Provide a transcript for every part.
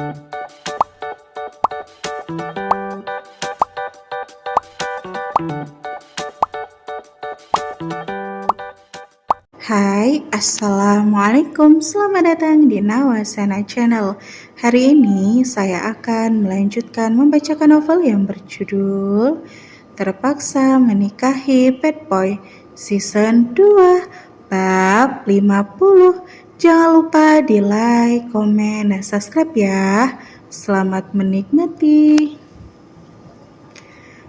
Hai, Assalamualaikum. Selamat datang di Nawasana Channel. Hari ini saya akan melanjutkan membacakan novel yang berjudul Terpaksa Menikahi Bad Boy Season 2 Bab 50. Jangan lupa di like, komen, dan subscribe ya. Selamat menikmati.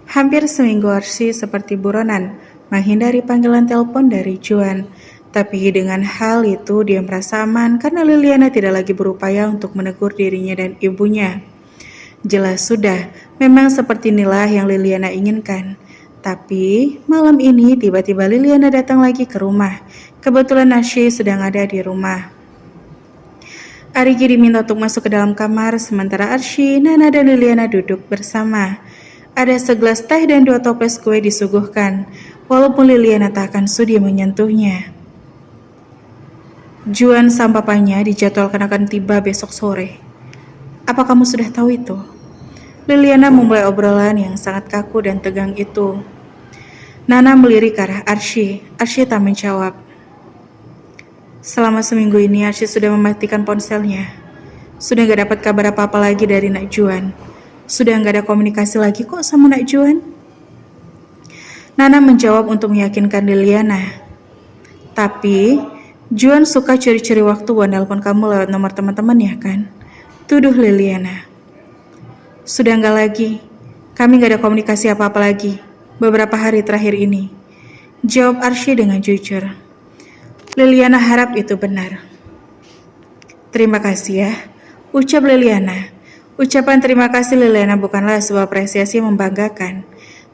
Hampir seminggu Arsy seperti buronan menghindari panggilan telepon dari Juan. Tapi dengan hal itu dia merasa aman karena Liliana tidak lagi berupaya untuk menegur dirinya dan ibunya. Jelas sudah, memang seperti inilah yang Liliana inginkan. Tapi malam ini tiba-tiba Liliana datang lagi ke rumah. Kebetulan Arsy sedang ada di rumah. Arigi diminta untuk masuk ke dalam kamar sementara Arsy, Nana, dan Liliana duduk bersama. Ada segelas teh dan 2 toples kue disuguhkan, walaupun Liliana tak akan sudi menyentuhnya. Juan sang papanya dijadwalkan akan tiba besok sore. Apa kamu sudah tahu itu? Liliana memulai obrolan yang sangat kaku dan tegang itu. Nana melirik ke arah Arsy. Arsy tak menjawab. Selama seminggu ini Arsy sudah mematikan ponselnya. Sudah gak dapat kabar apa-apa lagi dari Nak Juan. Sudah gak ada komunikasi lagi kok sama Nak Juan. Nana menjawab untuk meyakinkan Liliana. Tapi Juan suka curi-curi waktu buat nelpon kamu lewat nomor teman-teman ya kan? Tuduh Liliana. Sudah enggak lagi. Kami gak ada komunikasi apa-apa lagi beberapa hari terakhir ini. Jawab Arsy dengan jujur. Liliana harap itu benar. Terima kasih ya, ucap Liliana. Ucapan terima kasih Liliana bukanlah sebuah apresiasi yang membanggakan.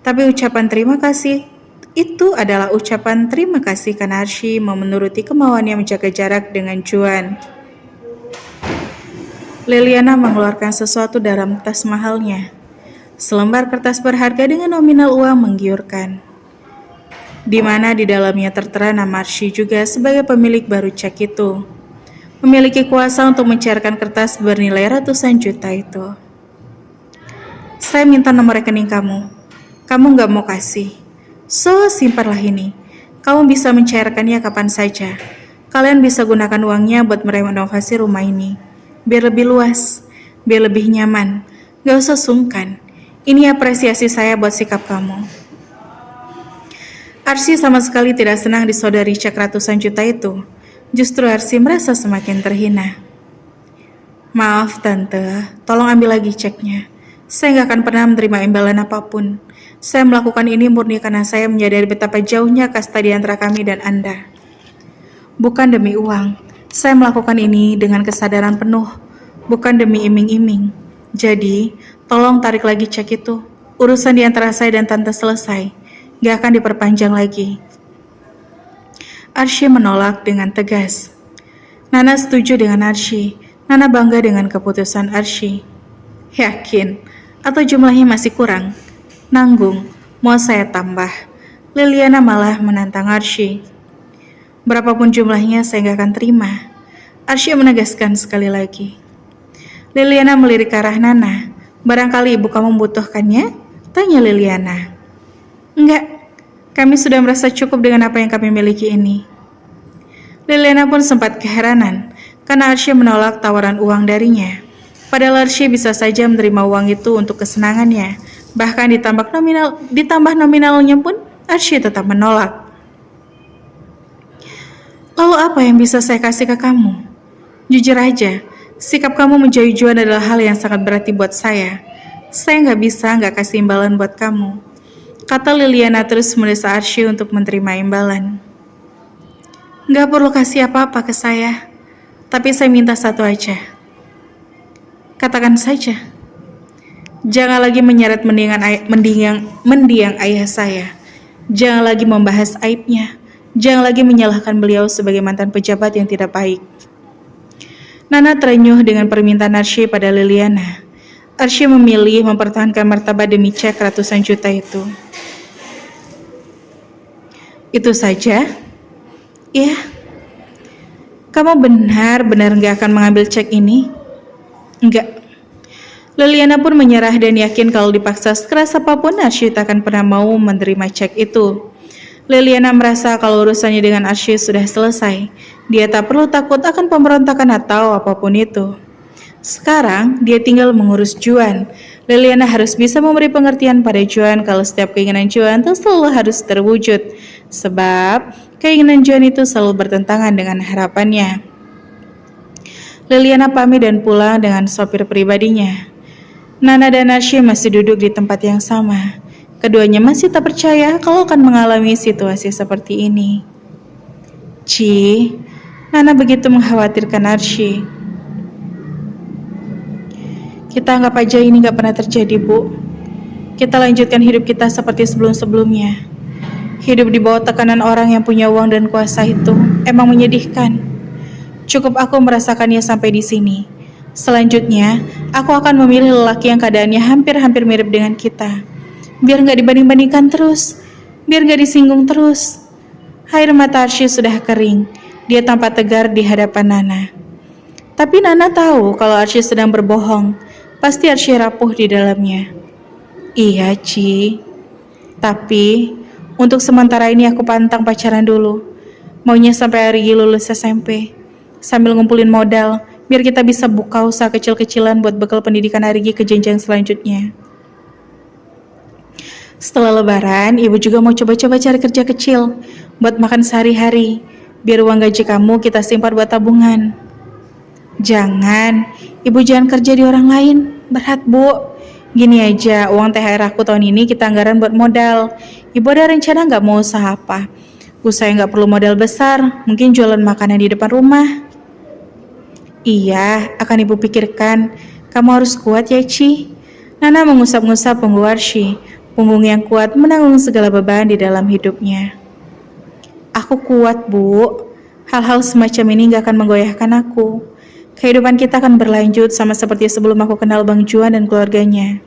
Tapi ucapan terima kasih itu adalah ucapan terima kasih karena Arsy mau menuruti kemauannya menjaga jarak dengan Juan. Liliana mengeluarkan sesuatu dalam tas mahalnya. Selembar kertas berharga dengan nominal uang menggiurkan. Di mana di dalamnya tertera nama Arsy juga sebagai pemilik baru cek itu. Memiliki kuasa untuk mencairkan kertas bernilai ratusan juta itu. Saya minta nomor rekening kamu. Kamu gak mau kasih. So, simpanlah ini. Kamu bisa mencairkannya kapan saja. Kalian bisa gunakan uangnya buat merenovasi rumah ini. Biar lebih luas, biar lebih nyaman. Gak usah sungkan. Ini apresiasi saya buat sikap kamu. Arsy sama sekali tidak senang disodari cek ratusan juta itu. Justru Arsy merasa semakin terhina. Maaf tante, tolong ambil lagi ceknya. Saya gak akan pernah menerima imbalan apapun. Saya melakukan ini murni karena saya menyadari betapa jauhnya kasta di antara kami dan Anda. Bukan demi uang, saya melakukan ini dengan kesadaran penuh, bukan demi iming-iming. Jadi, tolong tarik lagi cek itu. Urusan di antara saya dan Tante selesai, gak akan diperpanjang lagi. Arsy menolak dengan tegas. Nana setuju dengan Arsy. Nana bangga dengan keputusan Arsy. Yakin? Atau jumlahnya masih kurang? Nanggung, mau saya tambah. Liliana malah menantang Arsy. Berapapun jumlahnya saya gak akan terima. Arsy menegaskan sekali lagi. Liliana melirik ke arah Nana. Barangkali ibu kamu membutuhkannya? Tanya Liliana. Enggak, kami sudah merasa cukup dengan apa yang kami miliki ini. Liliana pun sempat keheranan karena Arsy menolak tawaran uang darinya. Padahal Arsy bisa saja menerima uang itu untuk kesenangannya. Bahkan ditambah nominalnya pun Arsy tetap menolak. Lalu apa yang bisa saya kasih ke kamu? Jujur aja, sikap kamu menjauhi Juan adalah hal yang sangat berarti buat saya. Saya gak kasih imbalan buat kamu. Kata Liliana terus mendesak Arsy untuk menerima imbalan. Gak perlu kasih apa-apa ke saya. Tapi saya minta satu aja. Katakan saja. Jangan lagi menyeret mendiang ayah saya. Jangan lagi membahas aibnya. Jangan lagi menyalahkan beliau sebagai mantan pejabat yang tidak baik. Nana terenyuh dengan permintaan Arsy pada Liliana. Arsy memilih mempertahankan martabat demi cek ratusan juta itu. Itu saja? Ya. Kamu benar-benar gak akan mengambil cek ini? Enggak. Liliana pun menyerah dan yakin kalau dipaksa sekeras apapun Arsy tak akan pernah mau menerima cek itu. Liliana merasa kalau urusannya dengan Arsy sudah selesai. Dia tak perlu takut akan pemberontakan atau apapun itu. Sekarang dia tinggal mengurus Juan. Liliana harus bisa memberi pengertian pada Juan kalau setiap keinginan Juan tak selalu harus terwujud. Sebab keinginan Juan itu selalu bertentangan dengan harapannya. Liliana pamit dan pulang dengan sopir pribadinya. Nana dan Arsy masih duduk di tempat yang sama. Keduanya masih tak percaya kalau akan mengalami situasi seperti ini. Ci, Nana begitu mengkhawatirkan Arsy. Kita anggap aja ini gak pernah terjadi, Bu. Kita lanjutkan hidup kita seperti sebelum-sebelumnya. Hidup di bawah tekanan orang yang punya uang dan kuasa itu emang menyedihkan. Cukup aku merasakannya sampai di sini. Selanjutnya, aku akan memilih lelaki yang keadaannya hampir-hampir mirip dengan kita. Biar gak dibanding-bandingkan terus. Biar gak disinggung terus. Air mata Arsy sudah kering. Dia tampak tegar di hadapan Nana. Tapi Nana tahu kalau Arsy sedang berbohong. Pasti Arsy rapuh di dalamnya. Iya, Ci. Tapi, untuk sementara ini aku pantang pacaran dulu. Maunya sampai Arigi lulus SMP. Sambil ngumpulin modal, biar kita bisa buka usaha kecil-kecilan buat bekal pendidikan Arigi ke jenjang selanjutnya. Setelah lebaran, ibu juga mau coba-coba cari kerja kecil buat makan sehari-hari. Biar uang gaji kamu kita simpan buat tabungan. Jangan, ibu jangan kerja di orang lain. Berat, Bu. Gini aja, uang THR aku tahun ini kita anggaran buat modal. Ibu ada rencana nggak mau usaha apa? Usaha yang nggak perlu modal besar, mungkin jualan makanan di depan rumah. Iya, akan ibu pikirkan. Kamu harus kuat ya, Ci. Nana mengusap-ngusap punggung Arsy. Punggung yang kuat menanggung segala beban di dalam hidupnya. Aku kuat, Bu. Hal-hal semacam ini gak akan menggoyahkan aku. Kehidupan kita akan berlanjut sama seperti sebelum aku kenal Bang Juan dan keluarganya.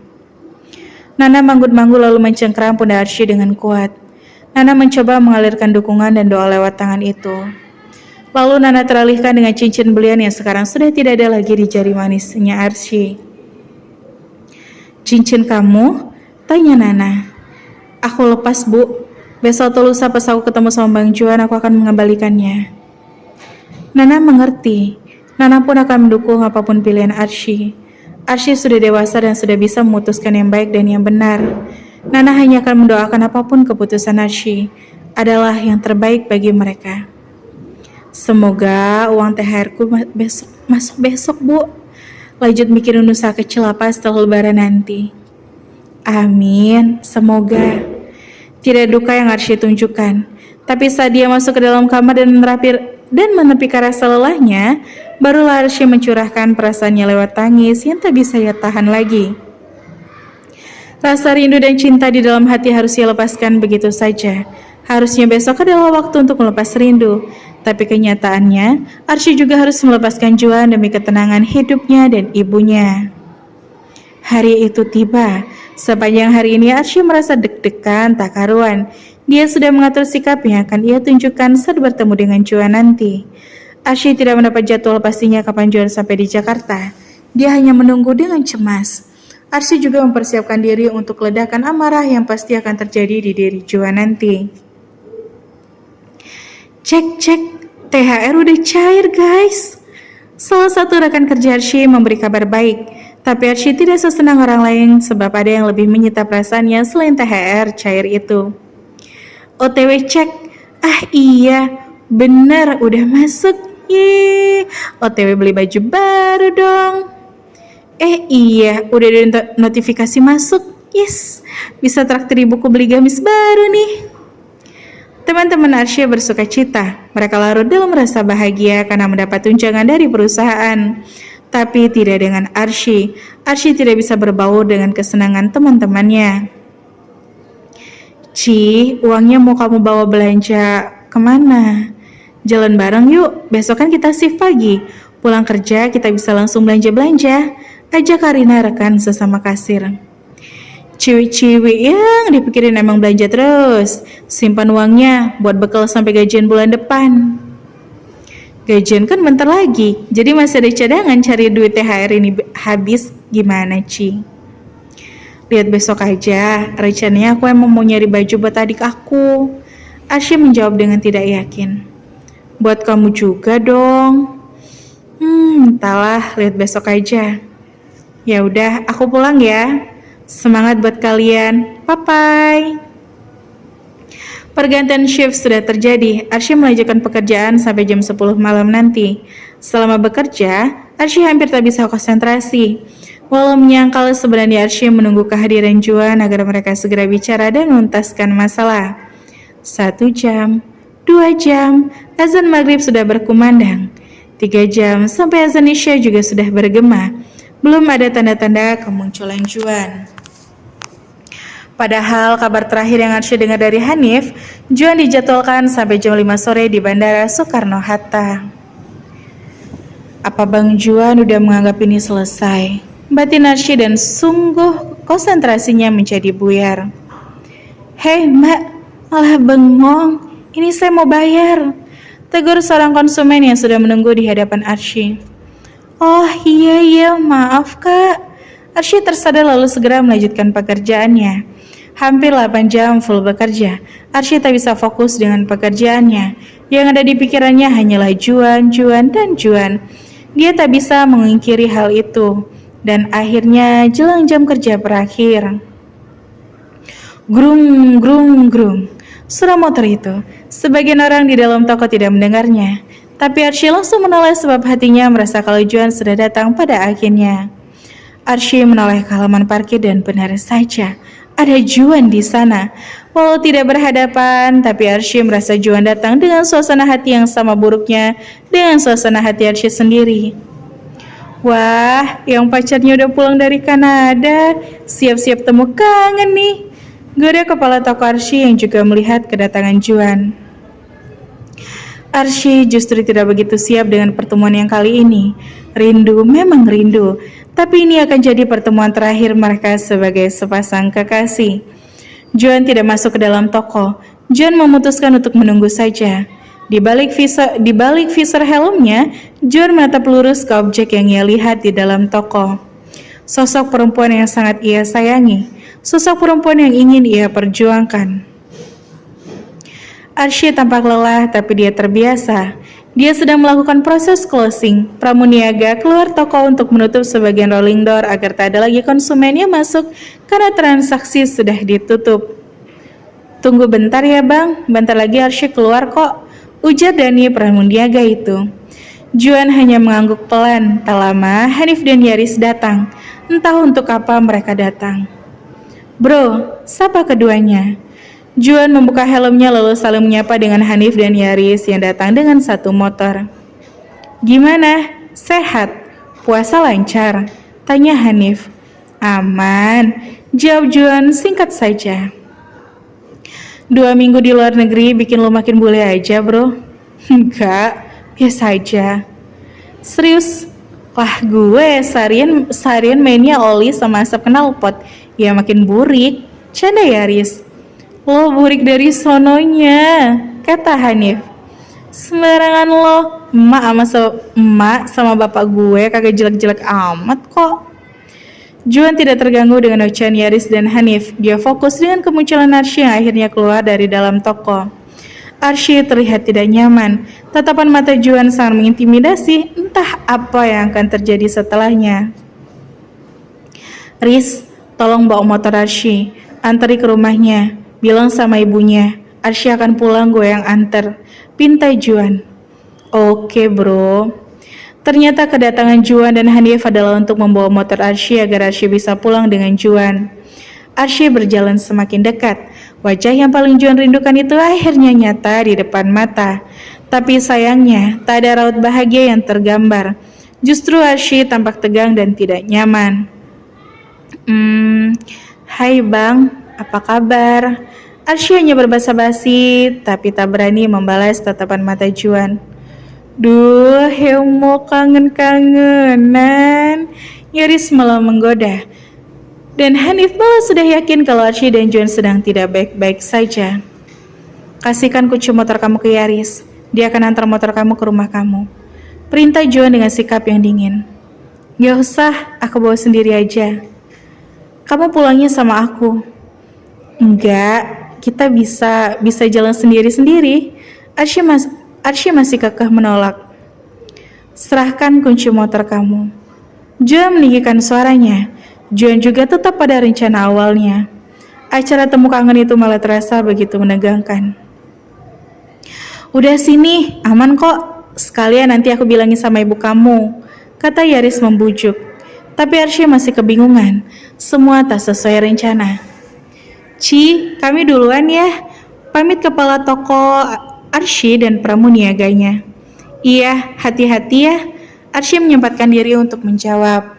Nana manggut-manggut lalu mencengkeram pundak Arsy dengan kuat. Nana mencoba mengalirkan dukungan dan doa lewat tangan itu. Lalu Nana teralihkan dengan cincin belian yang sekarang sudah tidak ada lagi di jari manisnya Arsy. Cincin kamu? Tanya Nana. Aku lepas, Bu. Besok atau lusa pas aku ketemu sama Bang Juan, aku akan mengembalikannya. Nana mengerti. Nana pun akan mendukung apapun pilihan Arsy. Arsy sudah dewasa dan sudah bisa memutuskan yang baik dan yang benar. Nana hanya akan mendoakan apapun keputusan Arsy adalah yang terbaik bagi mereka. Semoga uang THR-ku masuk besok, Bu. Lanjut mikirin usaha kecil apa setelah lebaran nanti. Amin, semoga. Tidak duka yang Arsy tunjukkan. Tapi saat dia masuk ke dalam kamar dan menepi rasa lelahnya, barulah Arsy mencurahkan perasaannya lewat tangis yang tak bisa ia tahan lagi. Rasa rindu dan cinta di dalam hati harus ia lepaskan begitu saja. Harusnya besok adalah waktu untuk melepas rindu. Tapi kenyataannya, Arsy juga harus melepaskan Juan demi ketenangan hidupnya dan ibunya. Hari itu tiba. Sepanjang hari ini Arsy merasa deg-degan tak karuan. Dia sudah mengatur sikap yang akan ia tunjukkan saat bertemu dengan Juan nanti. Arsy tidak mendapat jadwal pastinya kapan Juan sampai di Jakarta. Dia hanya menunggu dengan cemas. Arsy juga mempersiapkan diri untuk ledakan amarah yang pasti akan terjadi di diri Juan nanti. Cek, THR udah cair, guys. Salah satu rekan kerja Arsy memberi kabar baik, tapi Arsy tidak sesenang orang lain sebab ada yang lebih menyita perasaannya selain THR cair itu. OTW cek, iya, bener udah masuk. Yeay, OTW beli baju baru dong. Iya, udah ada notifikasi masuk. Yes, bisa traktir ibuku beli gamis baru nih. Teman-teman Arsy bersuka cita. Mereka larut dalam rasa bahagia karena mendapat tunjangan dari perusahaan. Tapi tidak dengan Arsy. Arsy tidak bisa berbaur dengan kesenangan teman-temannya. Ci, uangnya mau kamu bawa belanja kemana? Jalan bareng yuk, besok kan kita shift pagi. Pulang kerja kita bisa langsung belanja-belanja. Ajak Karina rekan sesama kasir. Ciwi-ciwi yang dipikirin emang belanja terus. Simpan uangnya buat bekal sampai gajian bulan depan. Gajian kan bentar lagi, jadi masih ada cadangan cari duit THR ini habis gimana, Ci? Lihat besok aja, rencananya aku emang mau nyari baju buat adik aku. Arsy menjawab dengan tidak yakin. Buat kamu juga dong. Entahlah, lihat besok aja. Ya udah, aku pulang ya. Semangat buat kalian. Bye-bye. Pergantian shift sudah terjadi. Arsy melanjutkan pekerjaan sampai jam 10 malam nanti. Selama bekerja, Arsy hampir tak bisa konsentrasi. Walau menyangkal sebenarnya Arsy menunggu kehadiran Juan agar mereka segera bicara dan menuntaskan masalah. 1 jam, 2 jam, azan maghrib sudah berkumandang. 3 jam sampai azan isya juga sudah bergema. Belum ada tanda-tanda kemunculan Juan. Padahal kabar terakhir yang Arsy dengar dari Hanif, Juan dijadwalkan sampai jam 5 sore di Bandara Soekarno-Hatta. Apa Bang Juan udah menganggap ini selesai? Batin Arsy dan sungguh konsentrasinya menjadi buyar. Hei mbak, malah bengong, ini saya mau bayar. Tegur seorang konsumen yang sudah menunggu di hadapan Arsy. Oh iya, maaf kak. Arsy tersadar lalu segera melanjutkan pekerjaannya. Hampir 8 jam full bekerja, Arsy tak bisa fokus dengan pekerjaannya. Yang ada di pikirannya hanyalah Juan. Dia tak bisa mengingkiri hal itu. Dan akhirnya jelang jam kerja berakhir. Grung. Suara motor itu. Sebagian orang di dalam toko tidak mendengarnya. Tapi Arsy langsung menoleh sebab hatinya merasa kalau Juan sudah datang pada akhirnya. Arsy menoleh ke halaman parkir dan benar saja. Ada Juan di sana. Walau tidak berhadapan, tapi Arsy merasa Juan datang dengan suasana hati yang sama buruknya dengan suasana hati Arsy sendiri. Wah, yang pacarnya udah pulang dari Kanada. Siap-siap temu kangen nih. Goda kepala toko Arsy yang juga melihat kedatangan Juan. Arsy justru tidak begitu siap dengan pertemuan yang kali ini. Rindu memang rindu. Tapi ini akan jadi pertemuan terakhir mereka sebagai sepasang kekasih. Juan tidak masuk ke dalam toko. Juan memutuskan untuk menunggu saja. Di balik visor helmnya, Juan menatap lurus ke objek yang ia lihat di dalam toko. Sosok perempuan yang sangat ia sayangi. Sosok perempuan yang ingin ia perjuangkan. Arsy tampak lelah tapi dia terbiasa. Dia sedang melakukan proses closing. Pramuniaga keluar toko untuk menutup sebagian rolling door agar tak ada lagi konsumen yang masuk karena transaksi sudah ditutup. Tunggu bentar ya bang, bentar lagi Arsy keluar kok, ujar Dani pramuniaga itu. Juan hanya mengangguk pelan. Tak lama Hanif dan Yaris datang. Entah untuk apa mereka datang. Bro, sapa keduanya. Juan membuka helmnya lalu saling menyapa dengan Hanif dan Yaris yang datang dengan satu motor. Gimana? Sehat? Puasa lancar? Tanya Hanif. Aman, jawab Juan singkat saja. 2 minggu di luar negeri bikin lo makin bule aja bro. Enggak, biasa aja. Serius? Lah gue seharian mainnya oli sama asap knalpot. Ya makin burik. Canda Yaris. Lo burik dari sononya, kata Hanif. Sembarangan lo, emak sama bapak gue kagak jelek-jelek amat kok. Juan tidak terganggu dengan ucapan Yaris dan Hanif. Dia fokus dengan kemunculan Arsy yang akhirnya keluar dari dalam toko. Arsy terlihat tidak nyaman. Tatapan mata Juan sangat mengintimidasi. Entah apa yang akan terjadi setelahnya. Riz, tolong bawa motor Arsy, antari ke rumahnya. Bilang sama ibunya, Arsy akan pulang, gue yang anter. Pinta Juan. Oke bro. Ternyata kedatangan Juan dan Hanif adalah untuk membawa motor Arsy agar Arsy bisa pulang dengan Juan. Arsy berjalan semakin dekat. Wajah yang paling Juan rindukan itu akhirnya nyata di depan mata. Tapi sayangnya, tak ada raut bahagia yang tergambar. Justru Arsy tampak tegang dan tidak nyaman. Hai bang, apa kabar? Arsy hanya berbasa-basi, tapi tak berani membalas tatapan mata Juan. Duh, yang mau kangen-kangenan. Yaris malah menggoda. Dan Hanif malah sudah yakin kalau Arsy dan Juan sedang tidak baik-baik saja. Kasihkan kunci motor kamu ke Yaris. Dia akan antar motor kamu ke rumah kamu. Perintah Juan dengan sikap yang dingin. Gak usah, aku bawa sendiri aja. Kamu pulangnya sama aku. Enggak, kita bisa jalan sendiri-sendiri. Arsy masih kekeh menolak. Serahkan kunci motor kamu. Juan meninggikan suaranya. Juan juga tetap pada rencana awalnya. Acara temu kangen itu malah terasa begitu menegangkan. Udah sini, aman kok. Sekalian nanti aku bilangin sama ibu kamu, kata Yaris membujuk. Tapi Arsy masih kebingungan. Semua tak sesuai rencana. Ci, kami duluan ya. Pamit kepala toko Arsy dan pramuniaganya. Iya, hati-hati ya. Arsy menyempatkan diri untuk menjawab.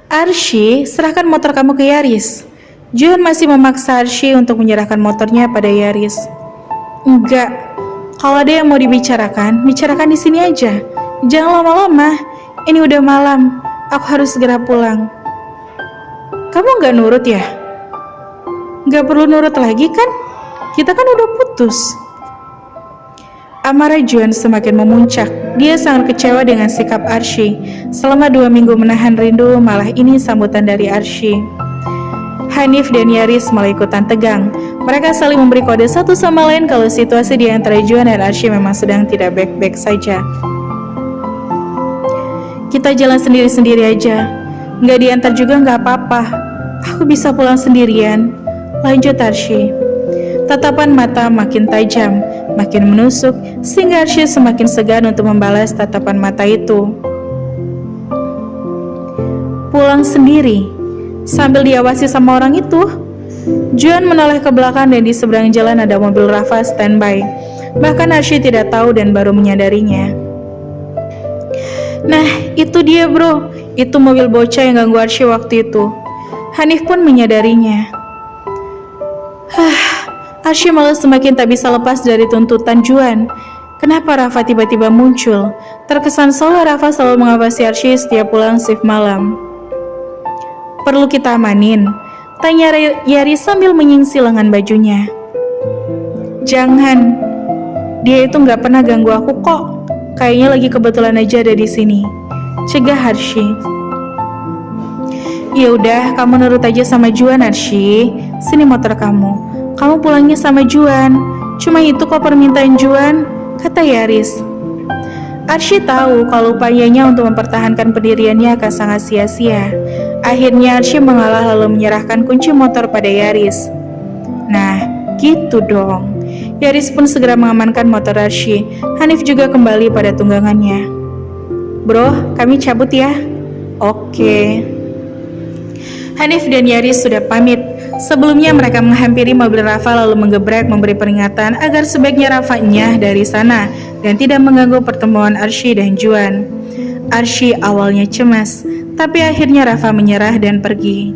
Arsy, serahkan motor kamu ke Yaris. Juan masih memaksa Arsy untuk menyerahkan motornya pada Yaris. Enggak, kalau ada yang mau dibicarakan, bicarakan di sini aja. Jangan lama-lama, ini udah malam, aku harus segera pulang. Kamu gak nurut ya? Gak perlu nurut lagi kan? Kita kan udah putus. Amarah Juan semakin memuncak. Dia sangat kecewa dengan sikap Arsy. Selama 2 minggu menahan rindu, malah ini sambutan dari Arsy. Hanif dan Yaris malah ikutan tegang. Mereka saling memberi kode satu sama lain kalau situasi di antara Juan dan Arsy memang sedang tidak baik-baik saja. Kita jalan sendiri-sendiri aja. Nggak diantar juga nggak apa-apa. Aku bisa pulang sendirian. Lanjut Arsy. Tatapan mata makin tajam, makin menusuk, sehingga Arsy semakin segan untuk membalas tatapan mata itu. Pulang sendiri, sambil diawasi sama orang itu. Juan menoleh ke belakang dan di seberang jalan ada mobil Rafa standby. Bahkan Arsy tidak tahu dan baru menyadarinya. Nah, itu dia bro. Itu mobil bocah yang ganggu Arsy waktu itu. Hanif pun menyadarinya. Arsy malah semakin tak bisa lepas dari tuntutan Juan. Kenapa Rafa tiba-tiba muncul? Terkesan seolah Rafa selalu mengawasi Arsy setiap pulang shift malam. Perlu kita amanin? Tanya Yaris sambil menyingsi lengan bajunya. Jangan, dia itu nggak pernah ganggu aku kok. Kayaknya lagi kebetulan aja ada di sini. Cegah Arsy. Ya udah, kamu nurut aja sama Juan Arsy. Sini motor kamu. Kamu pulangnya sama Juan. Cuma itu kok permintaan Juan, kata Yaris. Arsy tahu kalau upayanya untuk mempertahankan pendiriannya akan sangat sia-sia. Akhirnya Arsy mengalah lalu menyerahkan kunci motor pada Yaris. Nah, gitu dong. Yaris pun segera mengamankan motor Arsy. Hanif juga kembali pada tunggangannya. Bro, kami cabut ya. Oke. Hanif dan Yaris sudah pamit. Sebelumnya mereka menghampiri mobil Rafa lalu menggebrak memberi peringatan agar sebaiknya Rafa nyah dari sana dan tidak mengganggu pertemuan Arsy dan Juan. Arsy awalnya cemas, tapi akhirnya Rafa menyerah dan pergi.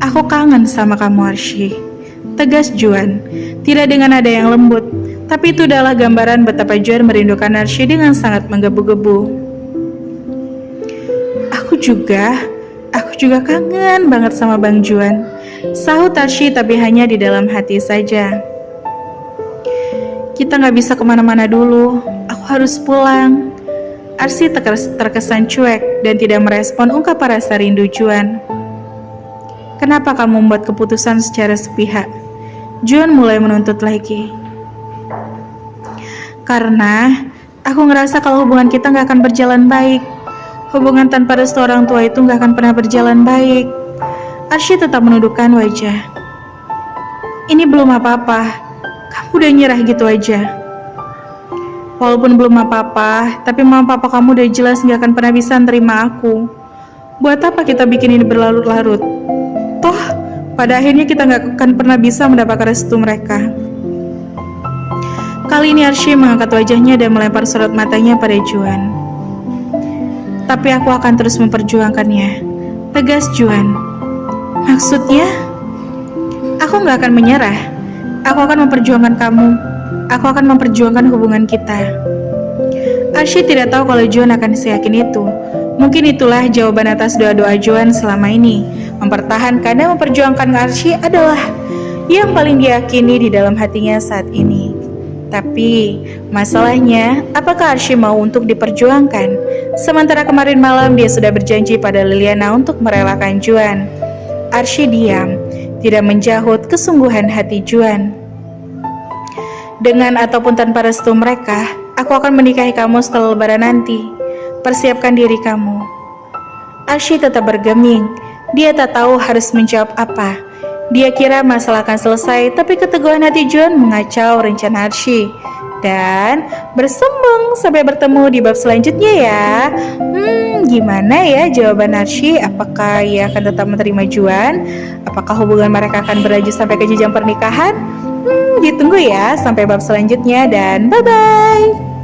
Aku kangen sama kamu Arsy, tegas Juan, tidak dengan nada yang lembut, tapi itu adalah gambaran betapa Juan merindukan Arsy dengan sangat menggebu-gebu. Aku juga kangen banget sama Bang Juan, sahut Arsy tapi hanya di dalam hati saja. Kita gak bisa kemana-mana dulu, aku harus pulang. Arsy terkesan cuek dan tidak merespon ungkapan rasa rindu Juan. Kenapa kamu membuat keputusan secara sepihak? Juan mulai menuntut lagi. Karena aku ngerasa kalau hubungan kita gak akan berjalan baik. Hubungan tanpa restu orang tua itu gak akan pernah berjalan baik. Arsy tetap menundukkan wajah. Ini belum apa-apa. Kamu udah nyerah gitu aja. Walaupun belum apa-apa, tapi mama papa kamu udah jelas gak akan pernah bisa nerima aku. Buat apa kita bikin ini berlarut-larut? Toh, pada akhirnya kita gak akan pernah bisa mendapatkan restu mereka. Kali ini Arsy mengangkat wajahnya dan melempar sorot matanya pada Juan. Tapi aku akan terus memperjuangkannya, tegas Juan. Maksudnya? Aku gak akan menyerah. Aku akan memperjuangkan kamu. Aku akan memperjuangkan hubungan kita. Arsy tidak tahu kalau Juan akan seyakin itu. Mungkin itulah jawaban atas doa-doa Juan selama ini. Mempertahankan dan memperjuangkan Arsy adalah yang paling diyakini di dalam hatinya saat ini. Tapi, masalahnya, apakah Arsy mau untuk diperjuangkan? Sementara kemarin malam dia sudah berjanji pada Liliana untuk merelakan Juan. Arsy diam, tidak menjahut kesungguhan hati Juan. Dengan ataupun tanpa restu mereka, aku akan menikahi kamu setelah lebaran nanti. Persiapkan diri kamu. Arsy tetap bergeming. Dia tak tahu harus menjawab apa. Dia kira masalah akan selesai, tapi keteguhan hati Juan mengacau rencana Arsy. Dan bersembung sampai bertemu di bab selanjutnya ya. Gimana ya jawaban Arsy? Apakah ia akan tetap menerima Juan? Apakah hubungan mereka akan berlanjut sampai ke jenjang pernikahan? Ditunggu ya sampai bab selanjutnya dan bye-bye.